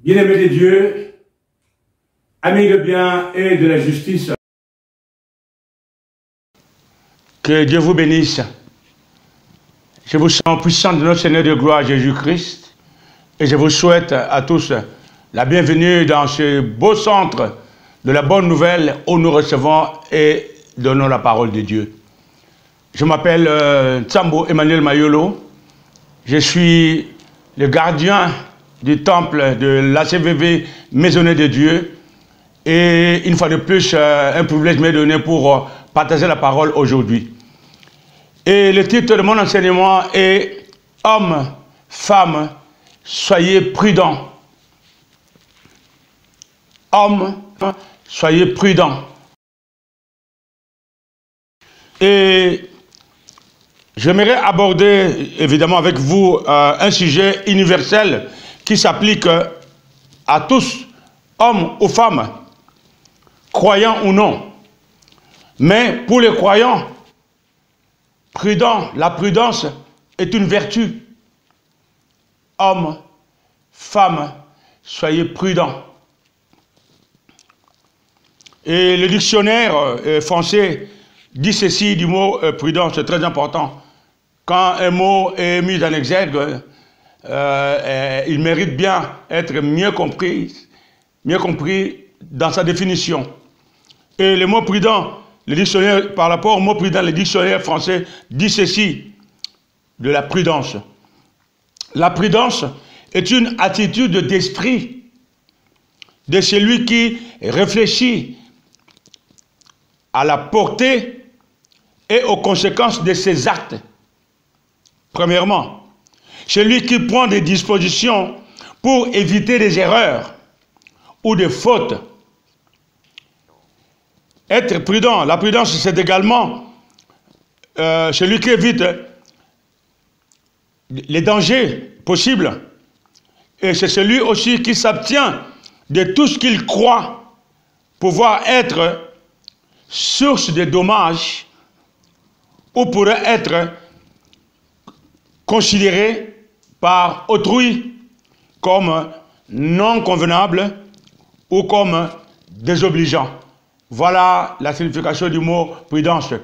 Bien-aimés de Dieu, amis de bien et de la justice, que Dieu vous bénisse. Je vous sens puissant de notre Seigneur de gloire Jésus-Christ et je vous souhaite à tous la bienvenue dans ce beau centre de la bonne nouvelle où nous recevons et donnons la parole de Dieu. Je m'appelle Tsambo Emmanuel Mayolo. Je suis le gardien du temple de l'ACVV Maisonnée de Dieu. Et une fois de plus, un privilège m'est donné pour partager la parole aujourd'hui. Et le titre de mon enseignement est « Hommes, femmes, soyez prudents ». Hommes, soyez prudents. Et j'aimerais aborder, évidemment, avec vous, un sujet universel qui s'applique à tous, hommes ou femmes, croyants ou non. Mais pour les croyants, prudents, la prudence est une vertu. Hommes, femmes, soyez prudents. Et le dictionnaire français dit ceci du mot prudence, c'est très important. Quand un mot est mis en exergue, il mérite bien être mieux compris dans sa définition. Et le mot prudent, le dictionnaire, par rapport au mot prudent, le dictionnaire français dit ceci de la prudence. La prudence est une attitude d'esprit de celui qui réfléchit à la portée et aux conséquences de ses actes. Premièrement, celui qui prend des dispositions pour éviter des erreurs ou des fautes. Être prudent, la prudence, c'est également celui qui évite les dangers possibles. Et c'est celui aussi qui s'abstient de tout ce qu'il croit pouvoir être source de dommages ou pourrait être considéré par autrui comme non convenable ou comme désobligeant. Voilà la signification du mot prudence.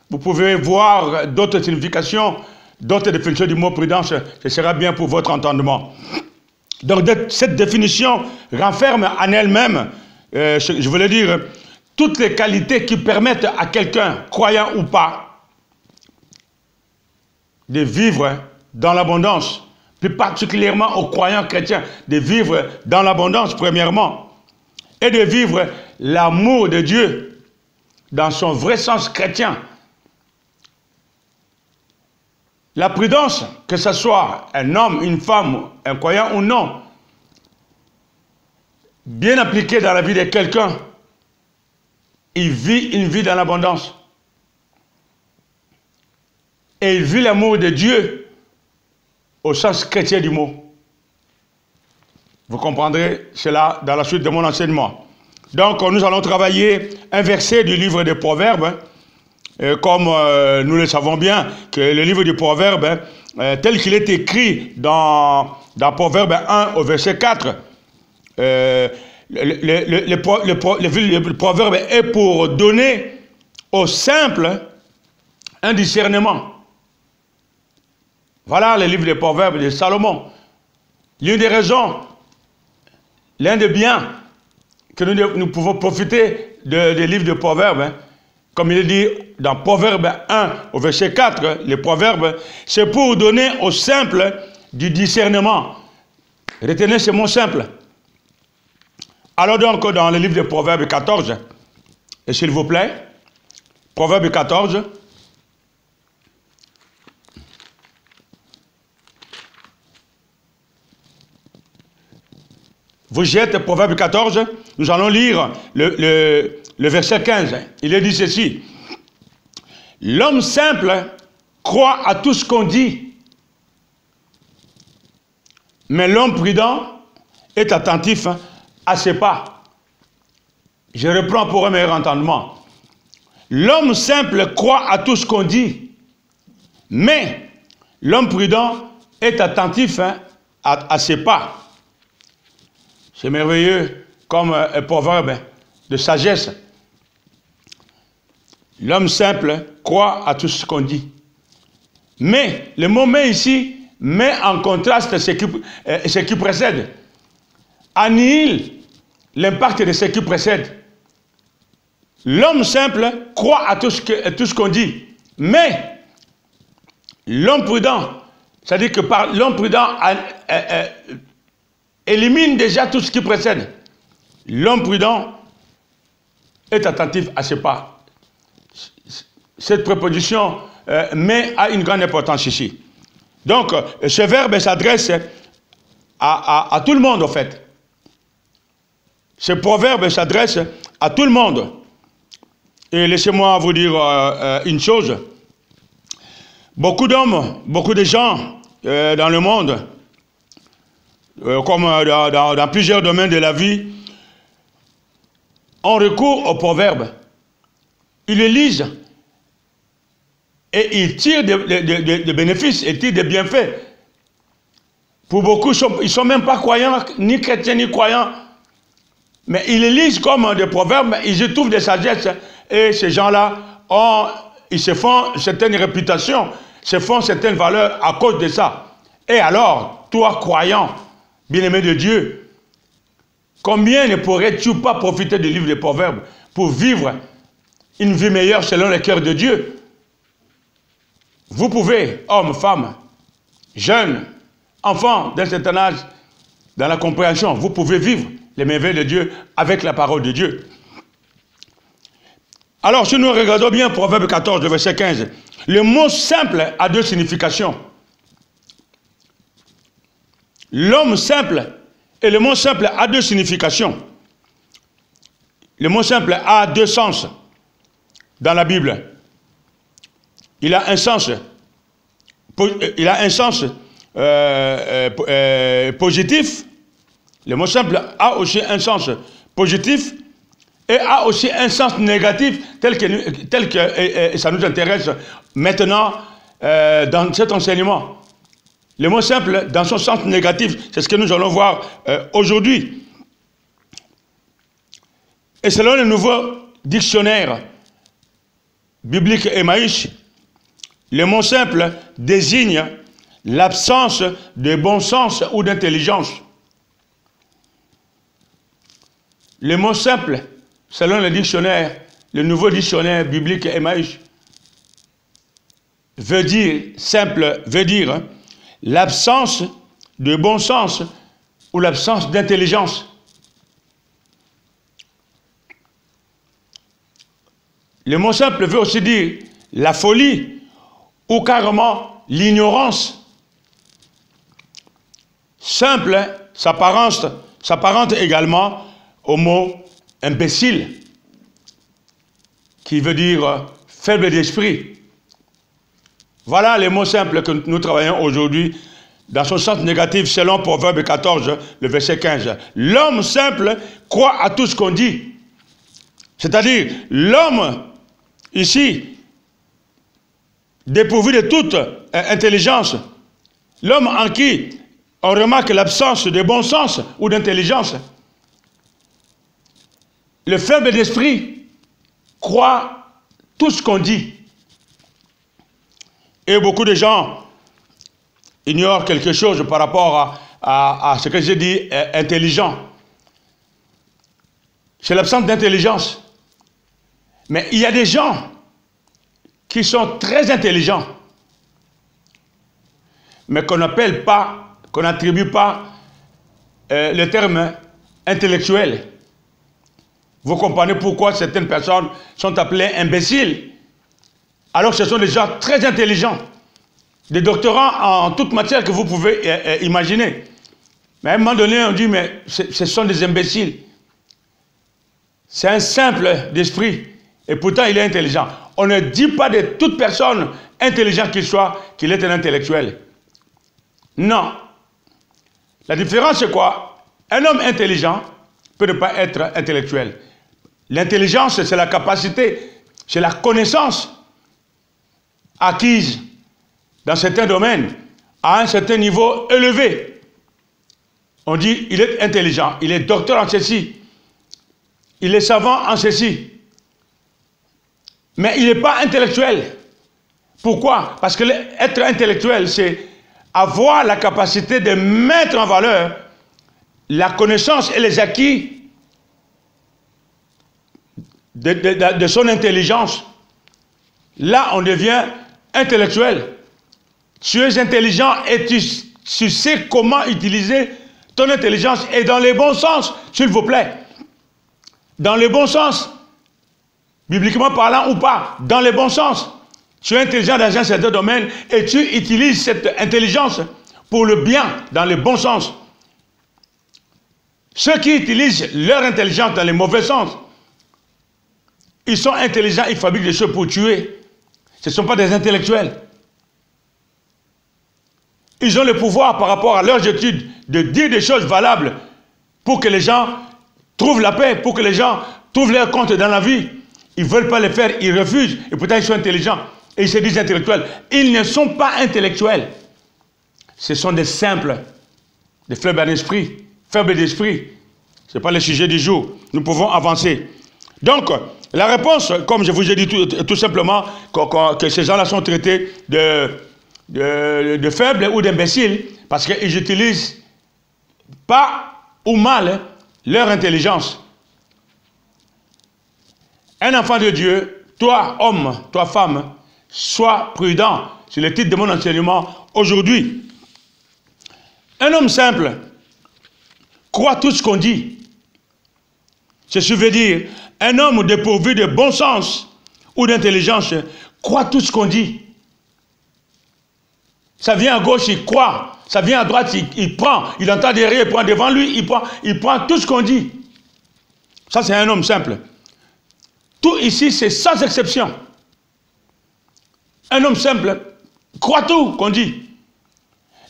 Vous pouvez voir d'autres significations, d'autres définitions du mot prudence, ce sera bien pour votre entendement. Donc cette définition renferme en elle-même, je voulais dire, toutes les qualités qui permettent à quelqu'un, croyant ou pas, de vivre dans l'abondance, plus particulièrement aux croyants chrétiens, de vivre dans l'abondance premièrement, et de vivre l'amour de Dieu dans son vrai sens chrétien. La prudence, que ce soit un homme, une femme, un croyant ou non, bien appliquée dans la vie de quelqu'un, il vit une vie dans l'abondance. Et il vit l'amour de Dieu au sens chrétien du mot. Vous comprendrez cela dans la suite de mon enseignement. Donc, nous allons travailler un verset du livre des Proverbes. Comme nous le savons bien, que le livre des Proverbes, tel qu'il est écrit dans Proverbe 1 au verset 4, le proverbe est pour donner au simple un discernement. Voilà le livre des Proverbes de Salomon. L'une des raisons, l'un des biens que nous pouvons profiter des livres de Proverbes, comme il est dit dans Proverbe 1 au verset 4, les Proverbes, c'est pour donner au simple du discernement. Retenez ce mot simple. Alors donc dans le livre de Proverbes 14, et s'il vous plaît, Proverbe 14, vous êtes Proverbe 14, nous allons lire le verset 15. Il est dit ceci. L'homme simple croit à tout ce qu'on dit, mais l'homme prudent est attentif à ses pas. Je reprends pour un meilleur entendement. L'homme simple croit à tout ce qu'on dit, mais l'homme prudent est attentif à ses pas. C'est merveilleux comme un proverbe de sagesse. L'homme simple croit à tout ce qu'on dit. Mais le mot mais ici met en contraste ce qui précède. Annihile l'impact de ce qui précède. L'homme simple croit à tout ce qu'on dit. Mais l'homme prudent, c'est-à-dire que l'homme prudent élimine déjà tout ce qui précède. L'homme prudent est attentif à ses pas. Cette préposition mais a une grande importance ici. Donc, ce verbe s'adresse à tout le monde, en fait. Ce proverbe s'adresse à tout le monde. Et laissez-moi vous dire une chose. Beaucoup d'hommes, beaucoup de gens dans le monde, comme dans plusieurs domaines de la vie, ont recours au proverbe. Ils le lisent et ils tirent des bénéfices, ils tirent des bienfaits. Pour beaucoup, ils ne sont même pas croyants, ni chrétiens, ni croyants. Mais ils les lisent comme des proverbes, ils y trouvent des sagesses. Et ces gens-là, ils se font certaines réputations, se font certaines valeurs à cause de ça. Et alors, toi, croyant, bien-aimé de Dieu, combien ne pourrais-tu pas profiter du livre des proverbes pour vivre une vie meilleure selon le cœur de Dieu? Vous pouvez, hommes, femmes, jeunes, enfants d'un certain âge, dans la compréhension, vous pouvez vivre les merveilles de Dieu avec la parole de Dieu. Alors, si nous regardons bien Proverbe 14, verset 15, le mot simple a deux significations. L'homme simple et le mot simple a deux significations. Le mot simple a deux sens dans la Bible. Il a un sens, positif. Le mot simple a aussi un sens positif et a aussi un sens négatif tel que ça nous intéresse maintenant dans cet enseignement. Le mot simple dans son sens négatif, c'est ce que nous allons voir aujourd'hui. Et selon le nouveau dictionnaire biblique Emmaüs, le mot simple désigne l'absence de bon sens ou d'intelligence. Le mot simple, selon le dictionnaire, le nouveau dictionnaire biblique Emmaüs, veut dire l'absence de bon sens ou l'absence d'intelligence. Le mot simple veut aussi dire la folie ou carrément l'ignorance. Simple s'apparente également au mot imbécile, qui veut dire faible d'esprit. Voilà les mots simples que nous travaillons aujourd'hui dans son sens négatif selon Proverbe 14, le verset 15. L'homme simple croit à tout ce qu'on dit. C'est-à-dire, l'homme, ici, dépourvu de toute intelligence, l'homme en qui on remarque l'absence de bon sens ou d'intelligence, le faible d'esprit croit tout ce qu'on dit. Et beaucoup de gens ignorent quelque chose par rapport à ce que j'ai dit, intelligent. C'est l'absence d'intelligence. Mais il y a des gens qui sont très intelligents, mais qu'on n'appelle pas, qu'on n'attribue pas le terme intellectuel. Vous comprenez pourquoi certaines personnes sont appelées imbéciles, alors que ce sont des gens très intelligents, des doctorants en toute matière que vous pouvez imaginer. Mais à un moment donné, on dit, mais ce sont des imbéciles. C'est un simple d'esprit, et pourtant il est intelligent. On ne dit pas de toute personne intelligente qu'il soit, qu'il est un intellectuel. Non. La différence c'est quoi? Un homme intelligent peut ne pas être intellectuel. L'intelligence, c'est la capacité, c'est la connaissance acquise dans certains domaines à un certain niveau élevé. On dit, il est intelligent, il est docteur en ceci, il est savant en ceci. Mais il n'est pas intellectuel. Pourquoi? Parce que être intellectuel, c'est avoir la capacité de mettre en valeur la connaissance et les acquis de son intelligence. Là, on devient intellectuel. Tu es intelligent et tu sais comment utiliser ton intelligence et dans les bons sens, s'il vous plaît. Dans les bons sens. Bibliquement parlant ou pas, dans les bons sens. Tu es intelligent dans un certain domaine et tu utilises cette intelligence pour le bien, dans les bons sens. Ceux qui utilisent leur intelligence dans les mauvais sens, ils sont intelligents, ils fabriquent des choses pour tuer. Ce ne sont pas des intellectuels. Ils ont le pouvoir par rapport à leurs études de dire des choses valables pour que les gens trouvent la paix, pour que les gens trouvent leur compte dans la vie. Ils ne veulent pas le faire, ils refusent. Et pourtant, ils sont intelligents. Et ils se disent intellectuels. Ils ne sont pas intellectuels. Ce sont des simples, des faibles d'esprit. Faibles d'esprit. Ce n'est pas le sujet du jour. Nous pouvons avancer. Donc, la réponse, comme je vous ai dit tout simplement, que ces gens-là sont traités de faibles ou d'imbéciles, parce qu'ils n'utilisent pas ou mal leur intelligence. Un enfant de Dieu, toi homme, toi femme, sois prudent. C'est le titre de mon enseignement aujourd'hui. Un homme simple croit tout ce qu'on dit. Ceci veut dire, un homme dépourvu de bon sens ou d'intelligence croit tout ce qu'on dit. Ça vient à gauche, il croit. Ça vient à droite, il prend. Il entend derrière, il prend devant lui, il prend tout ce qu'on dit. Ça, c'est un homme simple. Tout ici, c'est sans exception. Un homme simple croit tout qu'on dit.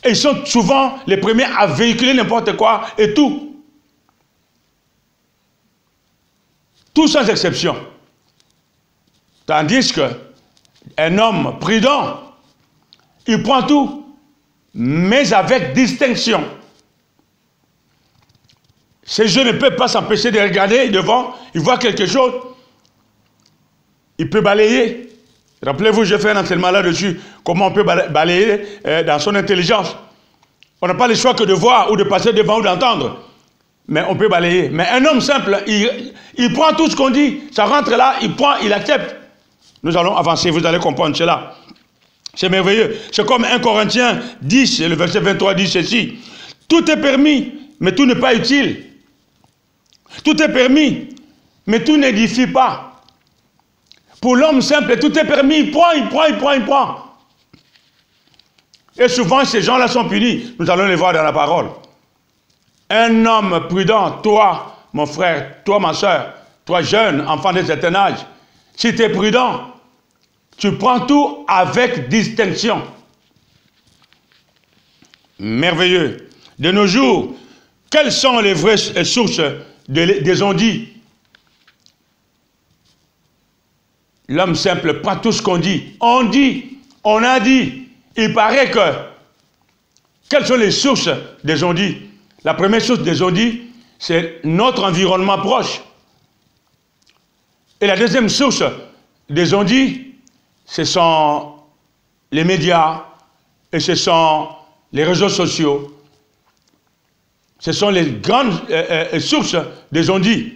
Et ils sont souvent les premiers à véhiculer n'importe quoi et tout. Tout sans exception. Tandis qu'un homme prudent, il prend tout, mais avec distinction. Ces jeunes ne peuvent pas s'empêcher de regarder devant, ils voient quelque chose, il peut balayer. Rappelez-vous, j'ai fait un enseignement là-dessus, comment on peut balayer dans son intelligence. On n'a pas le choix que de voir ou de passer devant ou d'entendre, mais on peut balayer. Mais un homme simple, il prend tout ce qu'on dit, ça rentre là, il prend, il accepte. Nous allons avancer, vous allez comprendre cela. C'est merveilleux. C'est comme 1 Corinthiens 10, le verset 23 dit ceci. Tout est permis, mais tout n'est pas utile. Tout est permis, mais tout n'édifie pas. Pour l'homme simple, tout est permis, il prend. Et souvent, ces gens-là sont punis. Nous allons les voir dans la parole. Un homme prudent, toi, mon frère, toi, ma soeur, toi, jeune, enfant de certain âge, si tu es prudent, tu prends tout avec distinction. Merveilleux. De nos jours, quelles sont les vraies sources des on-dit? L'homme simple prend tout ce qu'on dit. On dit, on a dit. Il paraît que... Quelles sont les sources des on-dit? La première source des on-dit, c'est notre environnement proche. Et la deuxième source des on-dit, ce sont les médias et ce sont les réseaux sociaux. Ce sont les grandes sources des on-dit.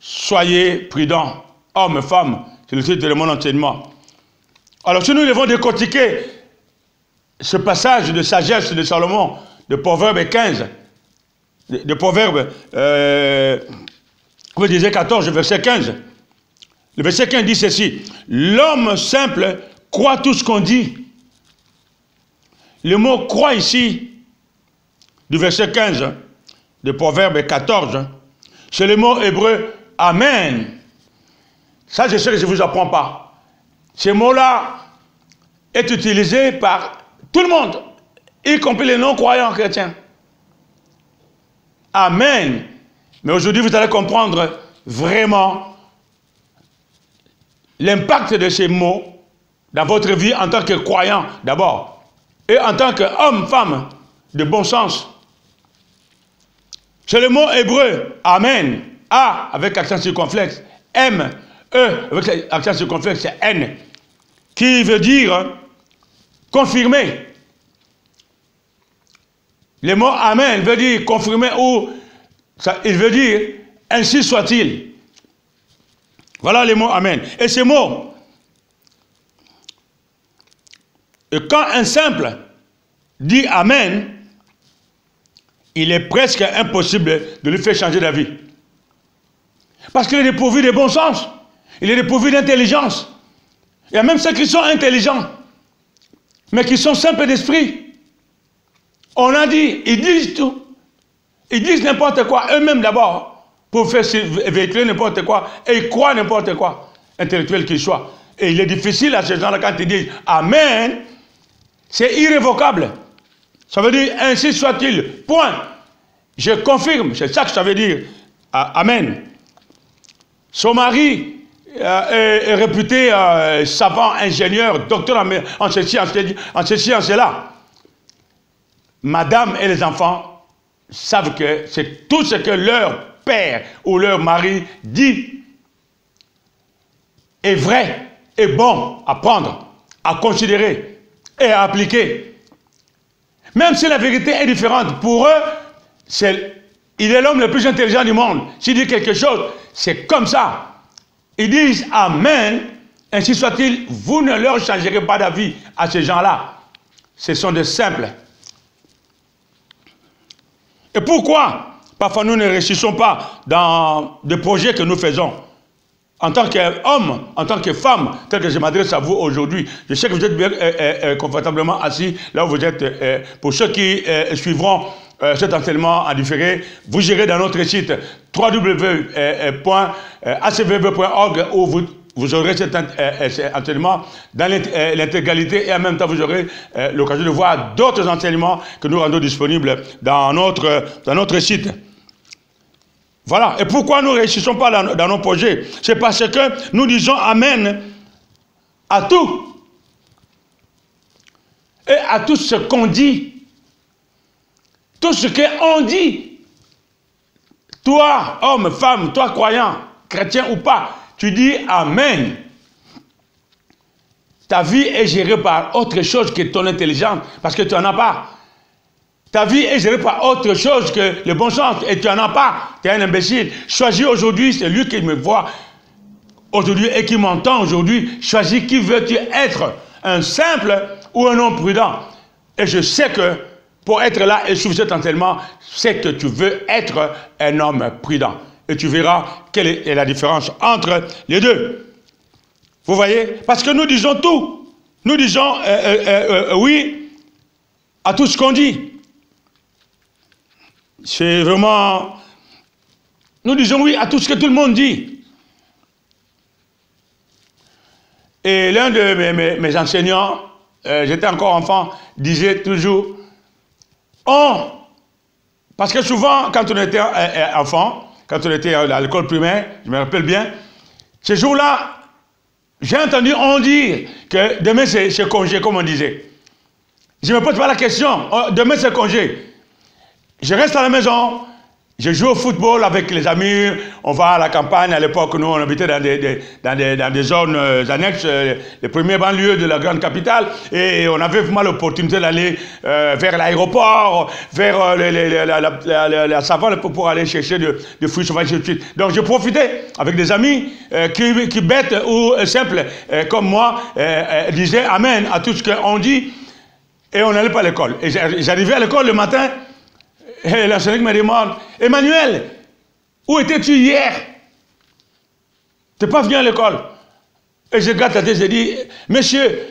Soyez prudents, hommes, femmes, c'est le titre de mon enseignement. Alors si nous devons décortiquer ce passage de sagesse de Salomon, de Proverbe 15, de Proverbe, vous disiez 14, verset 15. Le verset 15 dit ceci, l'homme simple croit tout ce qu'on dit. Le mot croit ici, du verset 15 de Proverbe 14, c'est le mot hébreu amen. Ça, je sais que je ne vous apprends pas. Ce mot-là est utilisé par tout le monde, y compris les non-croyants chrétiens. Amen. Mais aujourd'hui, vous allez comprendre vraiment l'impact de ces mots dans votre vie en tant que croyant d'abord, et en tant qu'homme, femme, de bon sens. C'est le mot hébreu, amen, A avec accent circonflexe, M, E avec accent circonflexe, c'est N, qui veut dire confirmer. Le mot amen veut dire confirmer ou il veut dire ainsi soit-il. Voilà le mot amen. Et ce mot, et quand un simple dit amen, il est presque impossible de lui faire changer d'avis. Parce qu'il est dépourvu de bon sens. Il est dépourvu d'intelligence. Il y a même ceux qui sont intelligents, mais qui sont simples d'esprit. On a dit, ils disent tout. Ils disent n'importe quoi, eux-mêmes d'abord, pour faire véhiculer n'importe quoi, et ils croient n'importe quoi, intellectuel qu'il soit. Et il est difficile à ces gens-là quand ils disent amen, c'est irrévocable. Ça veut dire ainsi soit-il, point. Je confirme, c'est ça que ça veut dire, amen. Son mari est réputé savant, ingénieur, docteur en ceci, en cela. Madame et les enfants savent que c'est tout ce que leur père ou leur mari dit est vrai, est bon à prendre, à considérer et à appliquer. Même si la vérité est différente, pour eux, il est l'homme le plus intelligent du monde. S'il dit quelque chose, c'est comme ça. Ils disent amen, ainsi soit-il, vous ne leur changerez pas d'avis à ces gens-là. Ce sont des simples. Et pourquoi parfois nous ne réussissons pas dans des projets que nous faisons? En tant qu'homme, en tant que femme, tel que je m'adresse à vous aujourd'hui, je sais que vous êtes bien confortablement assis là où vous êtes. Pour ceux qui suivront cet enseignement en différé, vous irez dans notre site www.acvv.org où vous aurez cet enseignement dans l'intégralité et en même temps vous aurez l'occasion de voir d'autres enseignements que nous rendons disponibles dans notre site. Voilà. Et pourquoi nous ne réussissons pas dans nos projets? C'est parce que nous disons amen à tout. Et à tout ce qu'on dit. Tout ce qu'on dit. Toi, homme, femme, toi, croyant, chrétien ou pas, tu dis amen. Ta vie est gérée par autre chose que ton intelligence, parce que tu n'en as pas. Ta vie est gérée par autre chose que le bon sens, et tu n'en as pas. Tu es un imbécile. Choisis aujourd'hui, c'est lui qui me voit aujourd'hui et qui m'entend aujourd'hui. Choisis qui veux-tu être, un simple ou un homme prudent. Et je sais que pour être là et suivre cet enseignement, c'est que tu veux être un homme prudent. Et tu verras quelle est la différence entre les deux. Vous voyez? Parce que nous disons tout. Nous disons oui à tout ce qu'on dit. C'est vraiment... Nous disons oui à tout ce que tout le monde dit. Et l'un de mes enseignants, j'étais encore enfant, disait toujours, parce que souvent, quand on était enfant, quand on était à l'école primaire, je me rappelle bien, ce jour-là, j'ai entendu on dire que demain c'est congé, comme on disait. Je ne me pose pas la question, demain c'est congé. Je reste à la maison, je joue au football avec les amis, on va à la campagne. À l'époque, nous, on habitait dans des zones annexes, les premières banlieues de la grande capitale, et on avait vraiment l'opportunité d'aller vers l'aéroport, vers la savane pour aller chercher des fruits sauvages et tout de suite. Donc, je profitais avec des amis qui bêtes ou simples, comme moi, disaient amen à tout ce qu'on dit, et on n'allait pas à l'école. Et j'arrivais à l'école le matin, et l'enseignant me demande, Emmanuel, où étais-tu hier? Tu n'es pas venu à l'école. Et je gratte la tête, je dis, monsieur,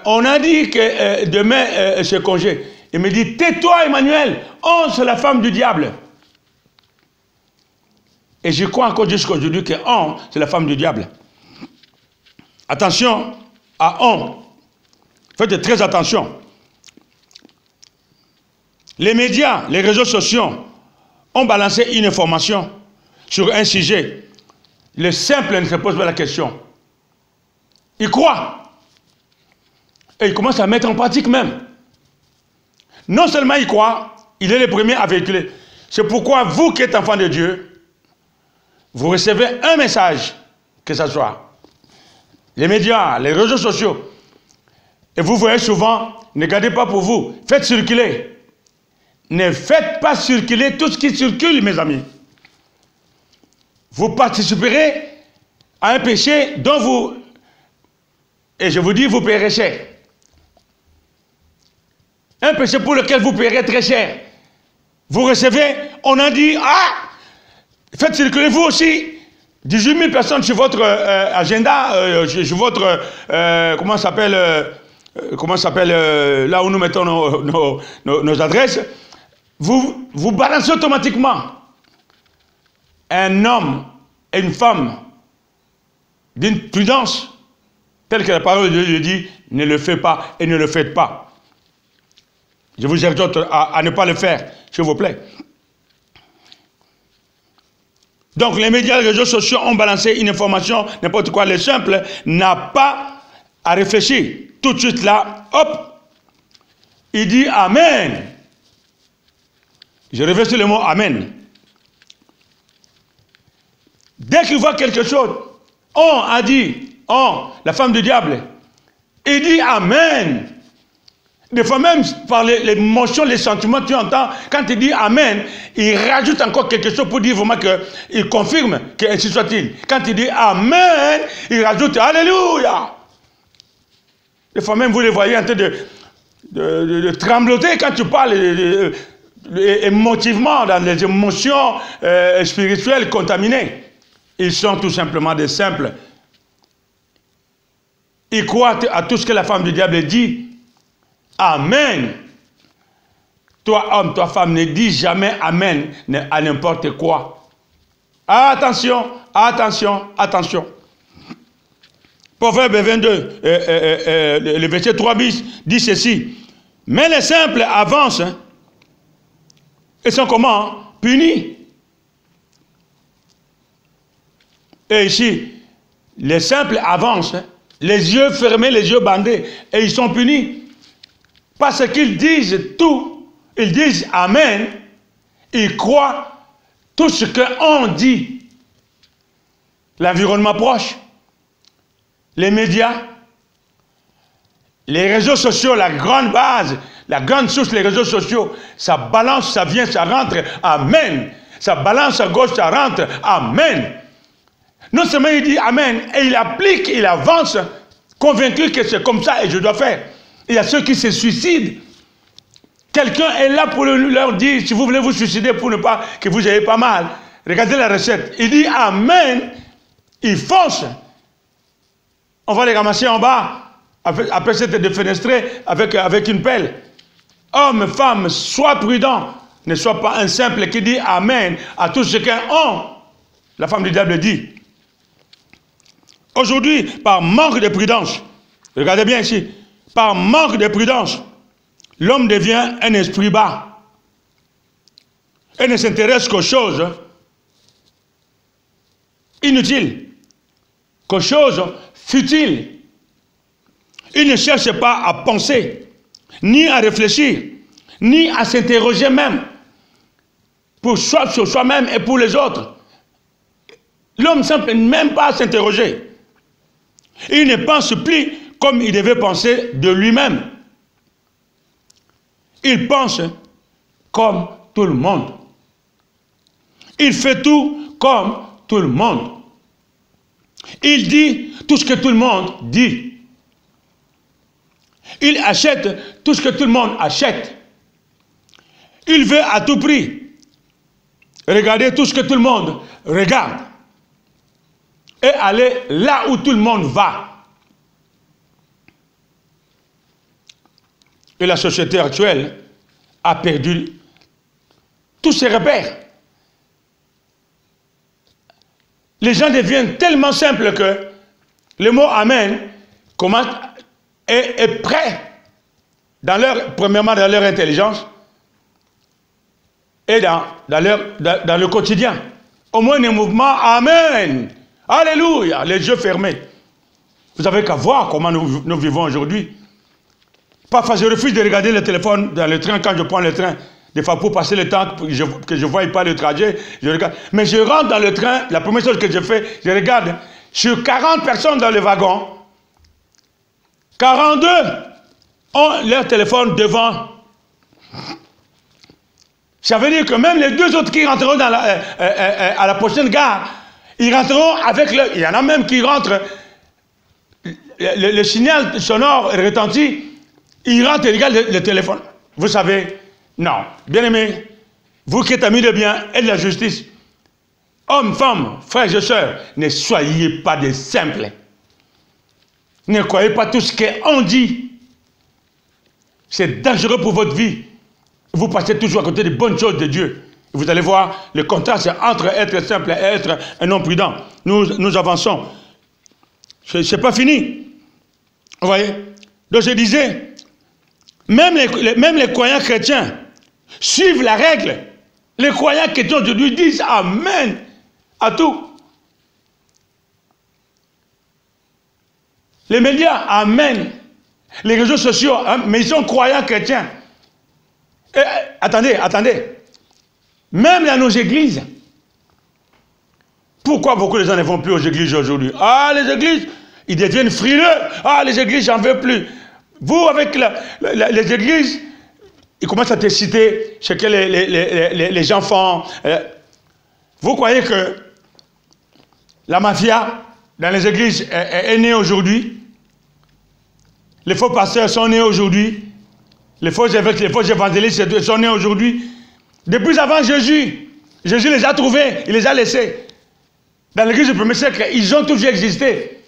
on a dit que demain c'est congé. Il me dit, tais-toi Emmanuel, c'est la femme du diable. Et je crois encore jusqu'à aujourd'hui que c'est la femme du diable. Attention à faites très attention. Les médias, les réseaux sociaux ont balancé une information sur un sujet. Le simple ne se pose pas la question. Il croit. Et il commence à mettre en pratique même. Non seulement il croit, il est le premier à véhiculer. C'est pourquoi vous qui êtes enfants de Dieu, vous recevez un message, que ce soit les médias, les réseaux sociaux. Et vous voyez souvent, ne gardez pas pour vous, faites circuler. Ne faites pas circuler tout ce qui circule, mes amis. Vous participerez à un péché dont vous, et je vous dis, vous paierez cher. Un péché pour lequel vous paierez très cher. Vous recevez, on a dit, ah, faites circuler vous aussi 18 000 personnes sur votre agenda, sur votre, comment s'appelle, là où nous mettons nos adresses. Vous balancez automatiquement. Un homme et une femme d'une prudence, telle que la parole de Dieu dit, ne le faites pas et ne le faites pas. Je vous exhorte à ne pas le faire, s'il vous plaît. Donc les médias, les réseaux sociaux ont balancé une information, n'importe quoi. Le simple n'a pas à réfléchir. Tout de suite là, hop, il dit Amen. Je reviens sur le mot Amen. Dès qu'il voit quelque chose, on a dit, la femme du diable, il dit Amen. Des fois même, par les émotions, les sentiments, tu entends, quand il dit Amen, il rajoute encore quelque chose pour dire vraiment qu'il confirme qu'ainsi soit-il. Quand il dit Amen, il rajoute Alléluia. Des fois même, vous les voyez en train de trembloter quand tu parles émotivement, dans les émotions spirituelles contaminées. Ils sont tout simplement des simples. Ils croient à tout ce que la femme du diable dit. Amen. Toi, homme, toi, femme, ne dis jamais Amen à n'importe quoi. Attention, attention, attention. Proverbe 22, le verset 3 bis, dit ceci. Mais les simples avancent et sont comment? Punis. Et ici, les simples avancent, les yeux fermés, les yeux bandés, et ils sont punis. Parce qu'ils disent tout, ils disent Amen, ils croient tout ce qu'on dit. L'environnement proche, les médias, les réseaux sociaux, la grande base, la grande source, les réseaux sociaux, ça balance, ça vient, ça rentre, Amen. Ça balance à gauche, ça rentre, Amen. Non seulement il dit Amen, et il applique, il avance, convaincu que c'est comme ça et je dois faire. Il y a ceux qui se suicident. Quelqu'un est là pour leur dire, si vous voulez vous suicider pour ne pas que vous ayez pas mal, regardez la recette. Il dit Amen, il fonce. On va les ramasser en bas, après s'être défenestré avec une pelle. Homme, femme, sois prudent. Ne sois pas un simple qui dit Amen à tout ce qu'on. La femme du diable dit. Aujourd'hui, par manque de prudence, regardez bien ici, par manque de prudence, l'homme devient un esprit bas et ne s'intéresse qu'aux choses inutiles, qu'aux choses futiles. Il ne cherche pas à penser, ni à réfléchir, ni à s'interroger même, sur soi-même et pour les autres. L'homme ne semble même pas s'interroger. Il ne pense plus comme il devait penser de lui-même. Il pense comme tout le monde. Il fait tout comme tout le monde. Il dit tout ce que tout le monde dit. Il achète tout ce que tout le monde achète. Il veut à tout prix regarder tout ce que tout le monde regarde. Et aller là où tout le monde va. Et la société actuelle a perdu tous ses repères. Les gens deviennent tellement simples que le mot Amen est prêt, premièrement dans leur intelligence et dans le quotidien. Au moins un mouvement Amen. Alléluia, les yeux fermés. Vous avez qu'à voir comment nous vivons aujourd'hui. Parfois, je refuse de regarder le téléphone dans le train quand je prends le train. Des fois, pour passer le temps, que je ne voie pas le trajet, je regarde. Mais je rentre dans le train, la première chose que je fais, je regarde. Sur 40 personnes dans le wagon, 42 ont leur téléphone devant. Ça veut dire que même les deux autres qui rentreront dans à la prochaine gare, ils rentreront avec le... Il y en a même qui rentrent, le signal sonore retentit, ils rentrent et regardent le téléphone. Vous savez, non. Bien aimé, vous qui êtes amis de bien et de la justice, hommes, femmes, frères et sœurs, ne soyez pas des simples. Ne croyez pas tout ce qu'on dit. C'est dangereux pour votre vie. Vous passez toujours à côté des bonnes choses de Dieu. Vous allez voir, le contraste entre être simple et être un homme prudent. Nous avançons. Ce n'est pas fini. Vous voyez? Donc je disais, même les croyants chrétiens suivent la règle. Les croyants chrétiens aujourd'hui disent Amen à tout. Les médias, Amen. Les réseaux sociaux, mais ils sont croyants chrétiens. Et, attendez. Même dans nos églises. Pourquoi beaucoup de gens ne vont plus aux églises aujourd'hui? Ah, les églises, ils deviennent frileux. Ah, les églises, j'en veux plus. Vous, avec les églises, ils commencent à te citer ce que les gens font. Vous croyez que la mafia dans les églises est née aujourd'hui? Les faux pasteurs sont nés aujourd'hui. Les faux évêques, les faux évangélistes sont nés aujourd'hui. Depuis avant Jésus, Jésus les a trouvés, il les a laissés. Dans l'église du 1er siècle, ils ont toujours existé.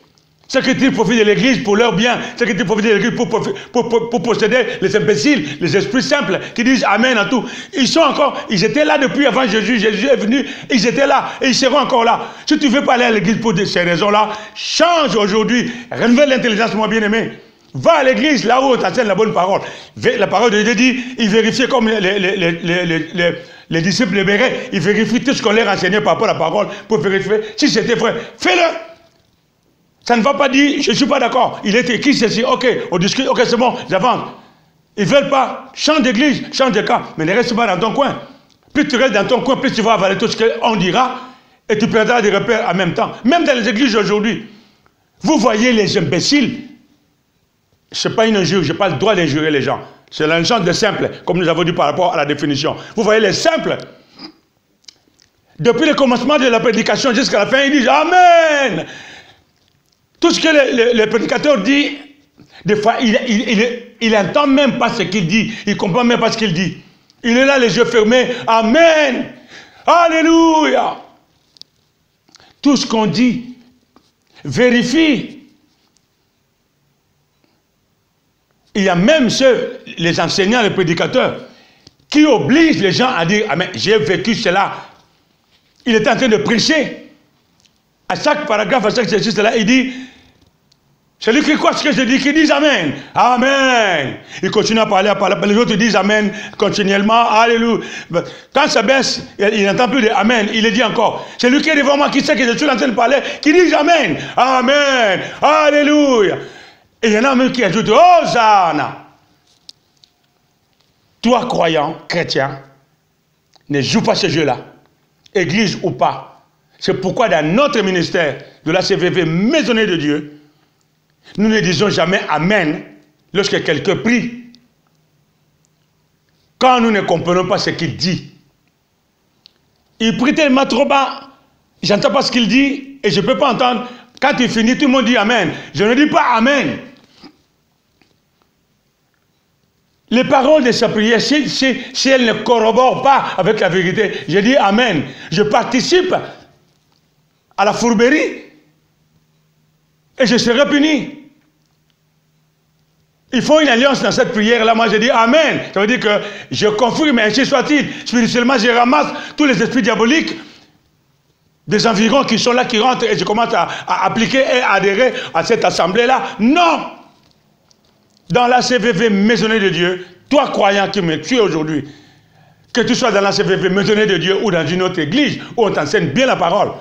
Ceux qui profitent de l'église pour leur bien, ceux qui profitent de l'église pour posséder les imbéciles, les esprits simples qui disent Amen à tout. Ils étaient là depuis avant Jésus. Jésus est venu, ils étaient là et ils seront encore là. Si tu ne veux pas aller à l'église pour ces raisons-là, change aujourd'hui. Renouvelle l'intelligence, mon bien-aimé. Va à l'église, là où on t'enseigne la bonne parole. La parole de Dieu dit, il vérifie comme les disciples de Béret, ils vérifient tout ce qu'on leur enseignait par rapport à la parole pour vérifier si c'était vrai. Fais-le. Ça ne va pas dire, je ne suis pas d'accord. Il est écrit ceci, ok, on discute, ok, c'est bon, j'avance. Ils ne veulent pas, change d'église, change de camp, mais ne reste pas dans ton coin. Plus tu restes dans ton coin, plus tu vas avaler tout ce qu'on dira et tu perdras des repères en même temps. Même dans les églises aujourd'hui, vous voyez les imbéciles. Ce n'est pas une injure, je n'ai pas le droit d'injurer les gens. C'est l'injure de simple, comme nous avons dit par rapport à la définition. Vous voyez les simples. Depuis le commencement de la prédication jusqu'à la fin, ils disent Amen. Tout ce que le prédicateur dit, des fois, il n'entend même pas ce qu'il dit. Il ne comprend même pas ce qu'il dit. Il est là, les yeux fermés. Amen. Alléluia. Tout ce qu'on dit, vérifie. Il y a même les enseignants, les prédicateurs, qui obligent les gens à dire Amen, j'ai vécu cela. Il est en train de prêcher. À chaque paragraphe, à chaque exercice, là, il dit celui qui croit ce que je dis, qui dit Amen. Amen. Il continue à parler, les autres disent Amen continuellement. Alléluia. Quand ça baisse, il n'entend plus de Amen. Il le dit encore. Celui qui est devant moi, qui sait que je suis en train de parler, qui dit Amen. Amen. Alléluia. Et il y en a même qui ajoutent Hosanna. Toi, croyant, chrétien, ne joue pas ce jeu-là. Église ou pas. C'est pourquoi dans notre ministère de la CVV Maisonnée de Dieu, nous ne disons jamais Amen lorsque quelqu'un prie. Quand nous ne comprenons pas ce qu'il dit. Il prie tellement trop bas, je n'entends pas ce qu'il dit et je ne peux pas entendre. Quand il finit, tout le monde dit Amen. Je ne dis pas Amen. Les paroles de sa prière, si elles ne corroborent pas avec la vérité, je dis Amen. Je participe à la fourberie et je serai puni. Ils font une alliance dans cette prière-là. Moi, je dis Amen. Ça veut dire que je confirme, ainsi soit-il. Spirituellement, je ramasse tous les esprits diaboliques des environs qui sont là, qui rentrent, et je commence à appliquer et à adhérer à cette assemblée-là. Non! Dans la CVV Maisonnée de Dieu, toi croyant qui me tues aujourd'hui, que tu sois dans la CVV Maisonnée de Dieu ou dans une autre église où on t'enseigne bien la parole,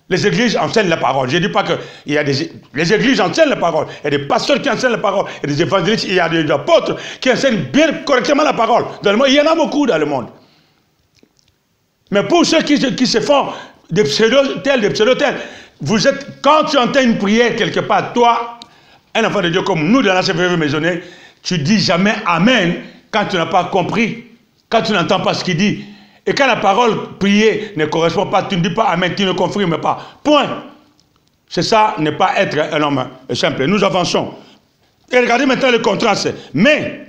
Les églises enseignent la parole. Je ne dis pas que il y a les églises enseignent la parole. Il y a des pasteurs qui enseignent la parole. Il y a des évangélistes, il y a des apôtres qui enseignent bien correctement la parole. Dans le monde, il y en a beaucoup dans le monde. Mais pour ceux qui se font des pseudo-tels, vous êtes, quand tu entends une prière quelque part, toi, un enfant de Dieu comme nous dans la CVV maisonnée, tu dis jamais Amen quand tu n'as pas compris, quand tu n'entends pas ce qu'il dit. Et quand la parole priée ne correspond pas, tu ne dis pas Amen, tu ne confirmes pas. Point. C'est ça, ne pas être un homme simple. Nous avançons. Et regardez maintenant le contraste. Mais,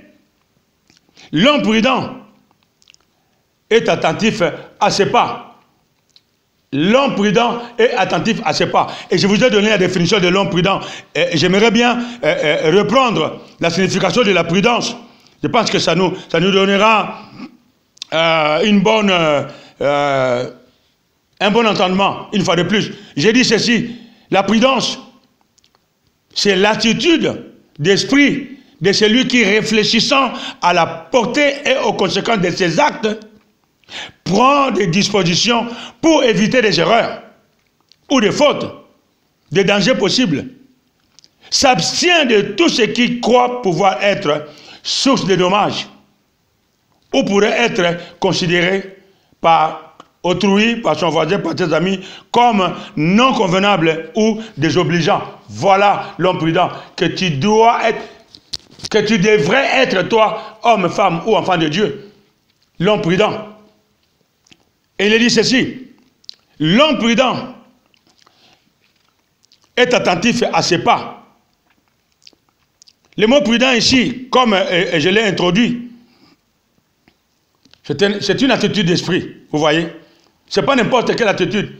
l'homme prudent est attentif à ses pas. L'homme prudent est attentif à ses pas. Et je vous ai donné la définition de l'homme prudent. J'aimerais bien reprendre la signification de la prudence. Je pense que ça nous donnera un bon entendement, une fois de plus. J'ai dit ceci, la prudence, c'est l'attitude d'esprit de celui qui, réfléchissant à la portée et aux conséquences de ses actes, prend des dispositions pour éviter des erreurs ou des fautes, des dangers possibles, s'abstient de tout ce qui croit pouvoir être source de dommages, ou pourrait être considéré par autrui, par son voisin, par ses amis, comme non convenable ou désobligeant. Voilà l'homme prudent que tu dois être, que tu devrais être toi, homme, femme ou enfant de Dieu. L'homme prudent. Et il dit ceci, l'homme prudent est attentif à ses pas. Le mot prudent ici, comme je l'ai introduit, c'est une attitude d'esprit, vous voyez. Ce n'est pas n'importe quelle attitude.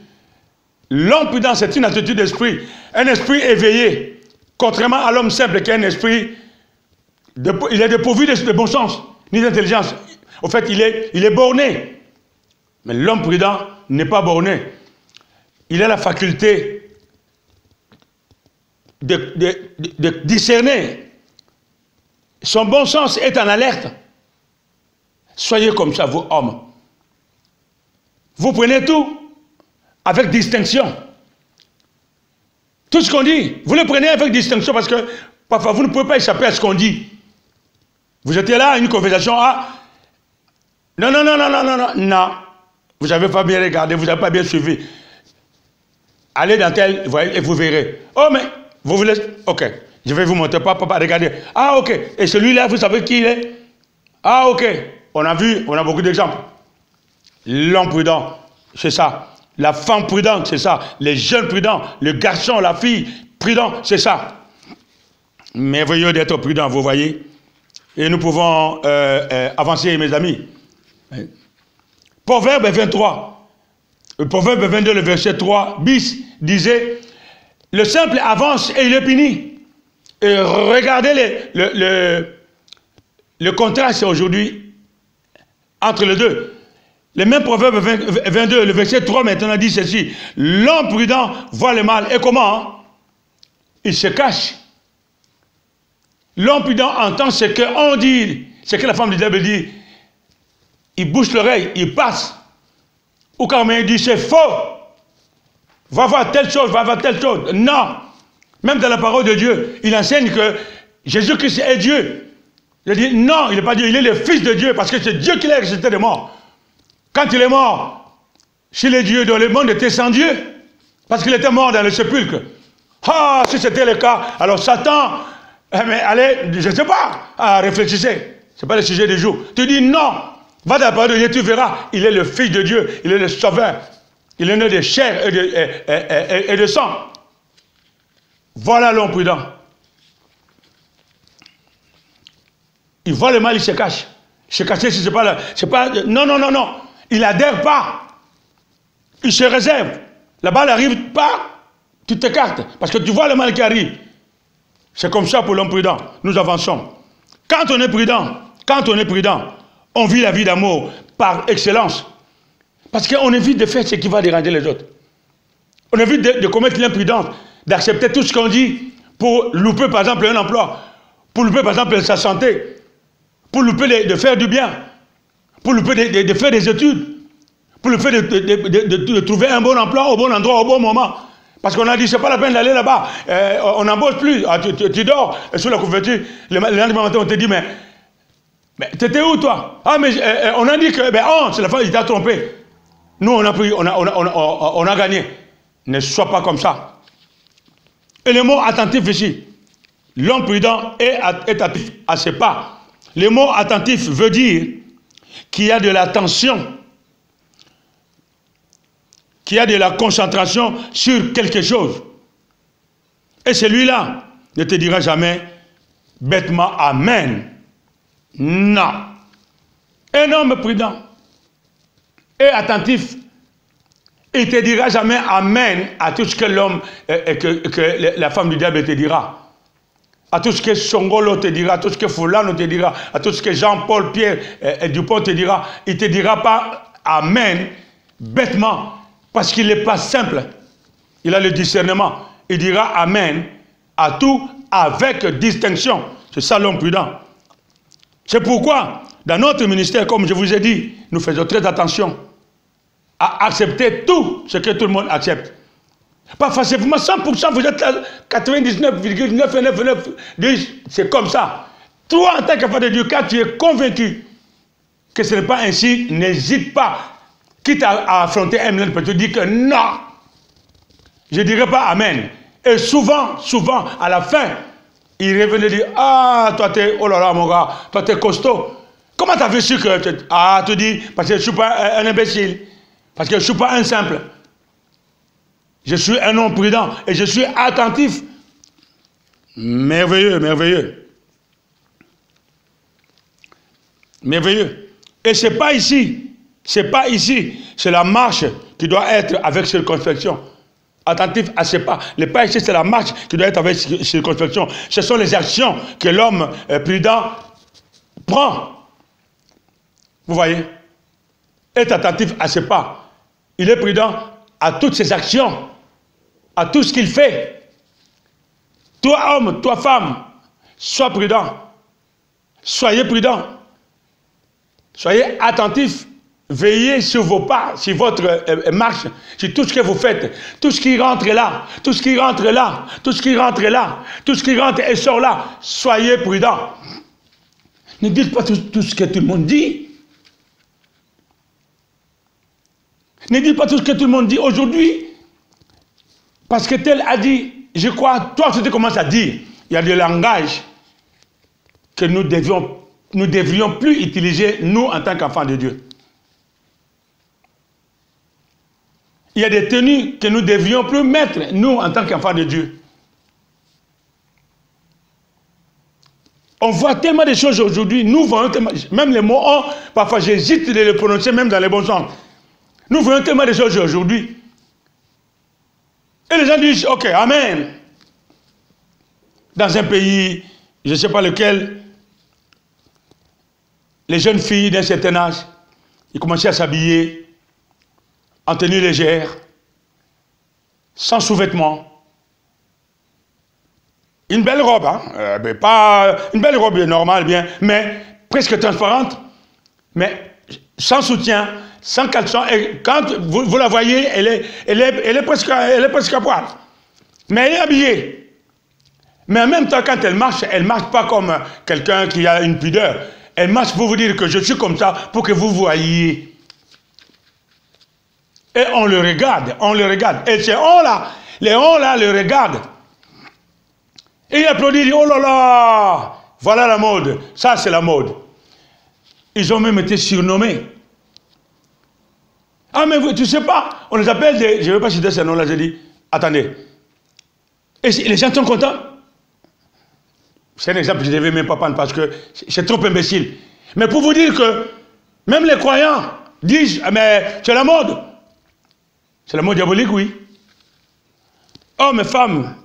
L'homme prudent, c'est une attitude d'esprit. Un esprit éveillé, contrairement à l'homme simple qui a un esprit, il est dépourvu de bon sens, ni d'intelligence. En fait, il est borné. Mais l'homme prudent n'est pas borné. Il a la faculté de discerner. Son bon sens est en alerte. Soyez comme ça, vous hommes. Vous prenez tout avec distinction. Tout ce qu'on dit, vous le prenez avec distinction parce que parfois vous ne pouvez pas échapper à ce qu'on dit. Vous étiez là à une conversation, non, vous n'avez pas bien regardé, vous n'avez pas bien suivi. Allez dans tel, et vous verrez. Oh, mais vous voulez, ok, je vais vous montrer, papa, regardez. Ah, ok, et celui-là, vous savez qui il est? Ah, ok. On a vu, on a beaucoup d'exemples. L'homme prudent, c'est ça. La femme prudente, c'est ça. Les jeunes prudents, le garçon, la fille prudent, c'est ça. Merveilleux d'être prudent, vous voyez. Et nous pouvons avancer, mes amis. Proverbe 23. Le Proverbe 22, le verset 3 bis disait, le simple avance et il est puni. Et regardez le contraste aujourd'hui entre les deux. Le même Proverbe 22, le verset 3 maintenant dit ceci. L'homme prudent voit le mal. Et comment? Il se cache. L'homme prudent entend ce qu'on dit, ce que la femme du diable dit. Il bouche l'oreille, il passe. Ou quand on dit c'est faux. Va voir telle chose, va voir telle chose. Non. Même dans la parole de Dieu, il enseigne que Jésus-Christ est Dieu. Il dit non, il n'est pas Dieu, il est le Fils de Dieu parce que c'est Dieu qui l'a ressuscité des morts. Quand il est mort, s'il est Dieu, dans le monde était sans Dieu, parce qu'il était mort dans le sépulcre. Ah, si c'était le cas, alors Satan, mais allez, je ne sais pas, réfléchissez, ce n'est pas le sujet du jour. Tu dis non, va dans la parole de Dieu, tu verras, il est le Fils de Dieu, il est le Sauveur, il est né de chair et de sang. Voilà l'homme prudent. Il voit le mal, il se cache. Se cacher, si c'est pas là. Non. Il n'adhère pas. Il se réserve. La balle n'arrive pas, tu t'écartes. Parce que tu vois le mal qui arrive. C'est comme ça pour l'homme prudent. Nous avançons. Quand on est prudent, on vit la vie d'amour par excellence. Parce qu'on évite de faire ce qui va déranger les autres. On évite de commettre l'imprudence, d'accepter tout ce qu'on dit pour louper par exemple un emploi, pour louper par exemple sa santé, pour louper de faire du bien, pour louper de faire des études, pour le fait de trouver un bon emploi au bon endroit, au bon moment. Parce qu'on a dit, c'est pas la peine d'aller là-bas. On n'embauche plus. Ah, tu dors sous la couverture. Le lendemain matin, on te dit, mais t'étais où, toi? Ah, mais on a dit que, c'est la femme, il t'a trompé. Nous, on a pris, on a gagné. Ne sois pas comme ça. Et le mot attentif ici. L'homme prudent est attentif à ses pas. Le mot attentif veut dire qu'il y a de l'attention, qu'il y a de la concentration sur quelque chose. Et celui-là ne te dira jamais bêtement Amen. Non. Un homme prudent et attentif, il ne te dira jamais Amen à tout ce que l'homme, que la femme du diable te dira. À tout ce que Songolo te dira, à tout ce que Fulano te dira, à tout ce que Jean-Paul, Pierre et Dupont te dira. Il ne te dira pas Amen bêtement, parce qu'il n'est pas simple. Il a le discernement. Il dira Amen à tout avec distinction. C'est ça l'homme prudent. C'est pourquoi, dans notre ministère, comme je vous ai dit, nous faisons très attention à accepter tout ce que tout le monde accepte. Pas facilement 100%, vous êtes 99,999, c'est comme ça. Toi, en tant qu'enfant de Dieu, quand tu es convaincu que ce n'est pas ainsi, n'hésite pas. Quitte à affronter un millénaire, tu dis que non, je ne dirai pas Amen. Et souvent, à la fin, il revenait dire, ah, toi, t'es, oh là là, mon gars, toi, t'es costaud. Comment tu as vu sûr que, ah, tu dis, parce que je ne suis pas un imbécile, parce que je ne suis pas un simple. Je suis un homme prudent et je suis attentif. Merveilleux, merveilleux. Merveilleux. Et ce n'est pas ici. Ce n'est pas ici. C'est la marche qui doit être avec circonspection. Attentif à ses pas. Le pas ici, c'est la marche qui doit être avec circonspection. Ce sont les actions que l'homme prudent prend. Vous voyez? Est attentif à ses pas. Il est prudent à toutes ses actions, à tout ce qu'il fait. Toi homme, toi femme, sois prudent. Soyez prudent. Soyez attentif. Veillez sur vos pas, sur votre marche, sur tout ce que vous faites. Tout ce qui rentre là, tout ce qui rentre là, tout ce qui rentre là, tout ce qui rentre et sort là. Soyez prudent. Ne dites pas tout ce que tout le monde dit. Ne dites pas tout ce que tout le monde dit aujourd'hui. Parce que tel a dit, je crois, toi tu commences à dire, il y a des langages que nous devrions plus utiliser, nous, en tant qu'enfants de Dieu. Il y a des tenues que nous devrions plus mettre, nous, en tant qu'enfants de Dieu. On voit tellement de choses aujourd'hui, nous voyons tellement, même les mots, parfois j'hésite de les prononcer, même dans les bons sens. Nous voyons tellement de choses aujourd'hui. Et les gens disent, ok, Amen. Dans un pays, je ne sais pas lequel, les jeunes filles d'un certain âge, ils commençaient à s'habiller en tenue légère, sans sous-vêtements. Une belle robe, hein? Pas une belle robe normale, bien, mais presque transparente, mais sans soutien, sans caleçon. Et quand vous la voyez, elle est presque à poil. Mais elle est habillée. Mais en même temps, quand elle marche pas comme quelqu'un qui a une pudeur. Elle marche pour vous dire que je suis comme ça, pour que vous voyiez. Et on le regarde, on le regarde. Et ces on-là, les on-là le regardent. Et il applaudit, il dit, oh là là, voilà la mode. Ça, c'est la mode. Ils ont même été surnommés. Ah, mais tu sais pas, on les appelle des... Je ne vais pas citer ce nom-là, j'ai dit, attendez. Et les gens sont contents. C'est un exemple que je ne devais même pas prendre parce que c'est trop imbécile. Mais pour vous dire que même les croyants disent, mais c'est la mode. C'est la mode diabolique, oui. Hommes et femmes,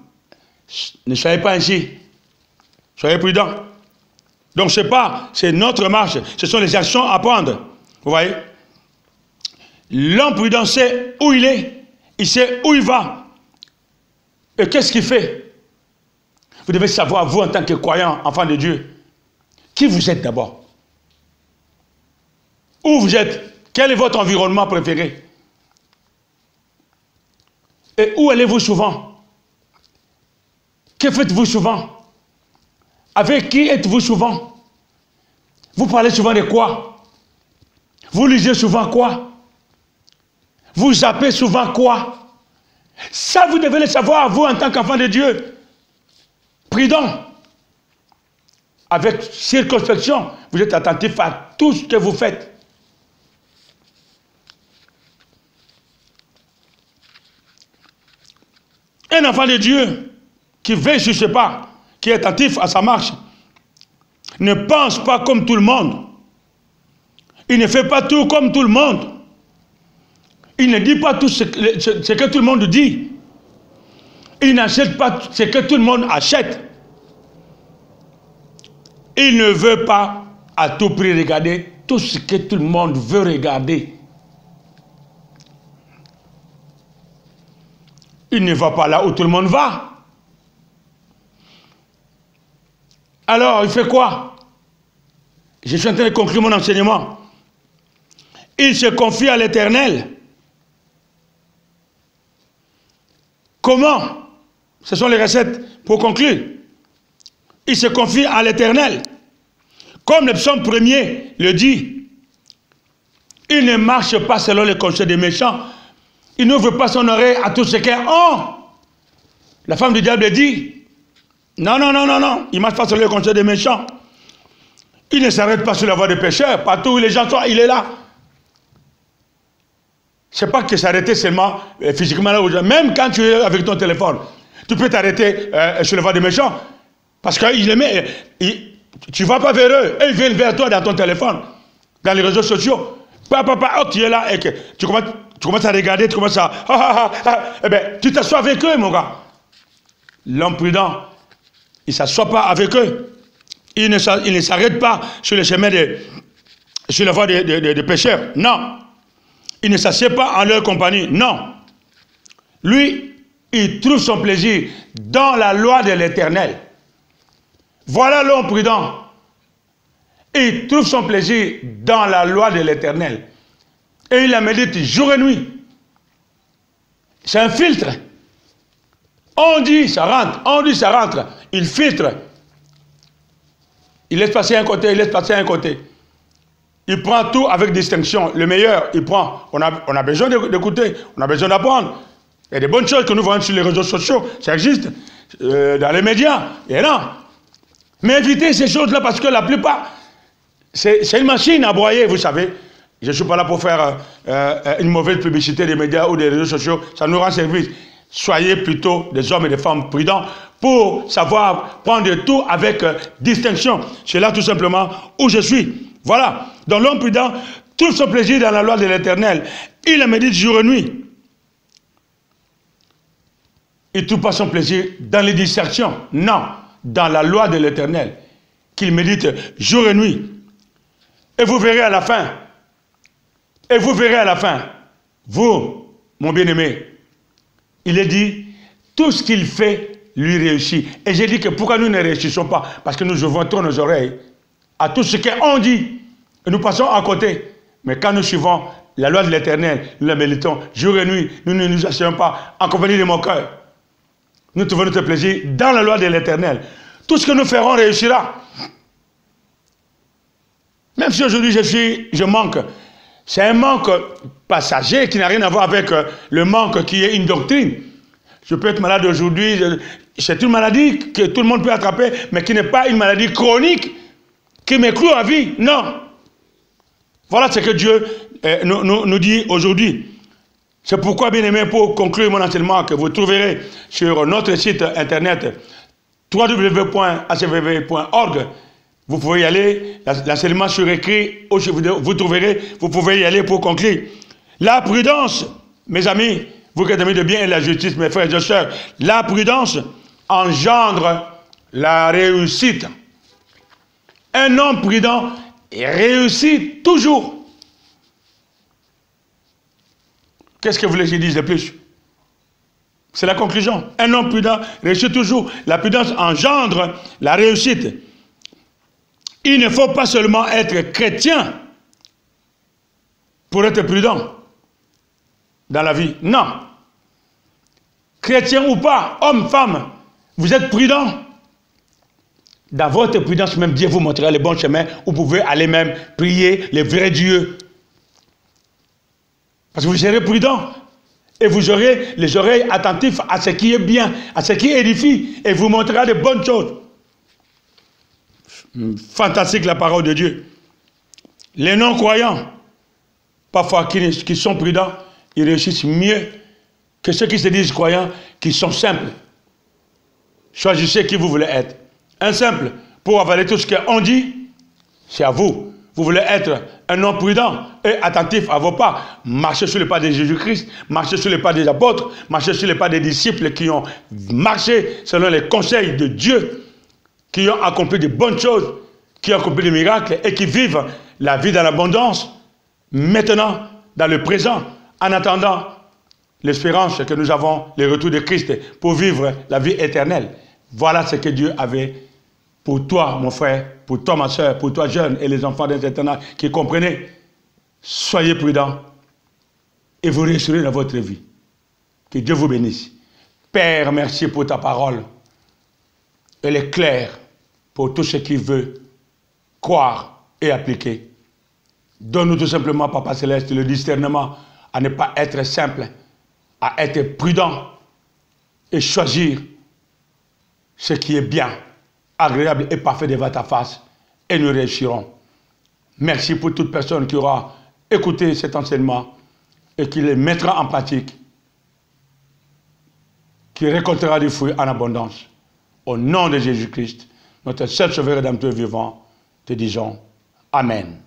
ne soyez pas ainsi. Soyez prudents. Donc c'est notre marche. Ce sont les actions à prendre. Vous voyez? L'homme prudent sait où il est. Il sait où il va. Et qu'est-ce qu'il fait? Vous devez savoir, vous en tant que croyant, enfant de Dieu, qui vous êtes d'abord. Où vous êtes? Quel est votre environnement préféré? Et où allez-vous souvent? Que faites-vous souvent? Avec qui êtes-vous souvent? Vous parlez souvent de quoi? Vous lisez souvent quoi? Vous zappez souvent quoi? Ça, vous devez le savoir, vous, en tant qu'enfant de Dieu. Prudent. Avec circonspection, vous êtes attentif à tout ce que vous faites. Un enfant de Dieu qui veille sur ses pas, qui est attentif à sa marche, ne pense pas comme tout le monde. Il ne fait pas tout comme tout le monde. Il ne dit pas tout ce que tout le monde dit. Il n'achète pas ce que tout le monde achète. Il ne veut pas à tout prix regarder tout ce que tout le monde veut regarder. Il ne va pas là où tout le monde va. Alors, il fait quoi? Je suis en train de conclure mon enseignement. Il se confie à l'Éternel. Comment? Ce sont les recettes pour conclure. Il se confie à l'Éternel. Comme le psaume 1er le dit, il ne marche pas selon les conseils des méchants. Il n'ouvre pas son oreille à tout ce qui est honte. La femme du diable dit, non, non, non, non, non, il ne marche pas selon les conseils des méchants. Il ne s'arrête pas sur la voie des pécheurs. Partout où les gens sont, il est là. Ce n'est pas que s'arrêter seulement physiquement là où même quand tu es avec ton téléphone, tu peux t'arrêter sur la voie des méchants. Parce qu'il aimait, tu ne vas pas vers eux, et ils viennent vers toi dans ton téléphone, dans les réseaux sociaux. Oh, tu es là et que tu commences à regarder, tu commences à... eh bien, tu t'assois avec eux, mon gars. L'homme prudent, il ne s'assoit pas avec eux. Il ne s'arrête pas sur le chemin sur la voie des pécheurs. Non. Il ne s'assied pas en leur compagnie. Non. Lui, il trouve son plaisir dans la loi de l'Éternel. Voilà l'homme prudent. Il trouve son plaisir dans la loi de l'Éternel. Et il la médite jour et nuit. C'est un filtre. On dit, ça rentre. On dit, ça rentre. Il filtre. Il laisse passer un côté, il laisse passer un côté. Il prend tout avec distinction. Le meilleur, il prend. On a besoin d'écouter. On a besoin d'apprendre. Il y a des bonnes choses que nous voyons sur les réseaux sociaux. Ça existe. Dans les médias. Et non. Mais évitez ces choses-là parce que la plupart, c'est une machine à broyer, vous savez. Je ne suis pas là pour faire une mauvaise publicité des médias ou des réseaux sociaux. Ça nous rend service. Soyez plutôt des hommes et des femmes prudents pour savoir prendre tout avec distinction. C'est là tout simplement où je suis. Voilà. Donc l'homme prudent trouve son plaisir dans la loi de l'Éternel. Il la médite jour et nuit. Il ne trouve pas son plaisir dans les distractions. Non. Dans la loi de l'Éternel. Qu'il médite jour et nuit. Et vous verrez à la fin. Et vous verrez à la fin. Vous, mon bien-aimé, il est dit, tout ce qu'il fait lui réussit. Et j'ai dit que pourquoi nous ne réussissons pas? Parce que nous ouvrons trop nos oreilles à tout ce qu'on dit. Et nous passons à côté. Mais quand nous suivons la loi de l'Éternel, nous la méditons jour et nuit, nous ne nous asseyons pas en compagnie de mon cœur. Nous trouvons notre plaisir dans la loi de l'Éternel. Tout ce que nous ferons réussira. Même si aujourd'hui je manque. C'est un manque passager qui n'a rien à voir avec le manque qui est une doctrine. Je peux être malade aujourd'hui, c'est une maladie que tout le monde peut attraper, mais qui n'est pas une maladie chronique qui m'écloue à vie. Non. Voilà ce que Dieu nous dit aujourd'hui. C'est pourquoi, bien aimé, pour conclure mon enseignement que vous trouverez sur notre site internet www.acvv.org, vous pouvez y aller, l'enseignement sur écrit, vous trouverez, vous pouvez y aller pour conclure. La prudence, mes amis, vous qui êtes amis de bien et la justice, mes frères et sœurs, la prudence engendre la réussite. Un homme prudent réussit toujours. Qu'est-ce que vous voulez que je dise de plus? C'est la conclusion. Un homme prudent réussit toujours. La prudence engendre la réussite. Il ne faut pas seulement être chrétien pour être prudent dans la vie. Non. Chrétien ou pas, homme, femme, vous êtes prudent. Dans votre prudence, même Dieu vous montrera le bon chemin. Vous pouvez aller même prier le vrai Dieu. Parce que vous serez prudent. Et vous aurez les oreilles attentives à ce qui est bien, à ce qui édifie. Et vous montrera de bonnes choses. Fantastique la parole de Dieu. Les non-croyants, parfois qui sont prudents, ils réussissent mieux que ceux qui se disent croyants, qui sont simples. Choisissez qui vous voulez être. Un simple, pour avaler tout ce qu'on dit, c'est à vous. Vous voulez être un homme prudent et attentif à vos pas. Marchez sur les pas de Jésus-Christ, marchez sur les pas des apôtres, marchez sur les pas des disciples qui ont marché selon les conseils de Dieu, qui ont accompli de bonnes choses, qui ont accompli des miracles et qui vivent la vie dans l'abondance, maintenant, dans le présent, en attendant l'espérance que nous avons, le retour de Christ, pour vivre la vie éternelle. Voilà ce que Dieu avait pour toi, mon frère, pour toi, ma soeur, pour toi, jeune, et les enfants d'un certain âge qui comprenez. Soyez prudents et vous réussirez dans votre vie. Que Dieu vous bénisse. Père, merci pour ta parole. Elle est claire pour tout ce qui veut croire et appliquer. Donne-nous tout simplement, Papa Céleste, le discernement à ne pas être simple, à être prudent et choisir ce qui est bien, agréable et parfait devant ta face, et nous réussirons. Merci pour toute personne qui aura écouté cet enseignement et qui le mettra en pratique, qui récoltera du fruit en abondance. Au nom de Jésus-Christ, notre seul sauveur et rédempteur vivant, te disons Amen.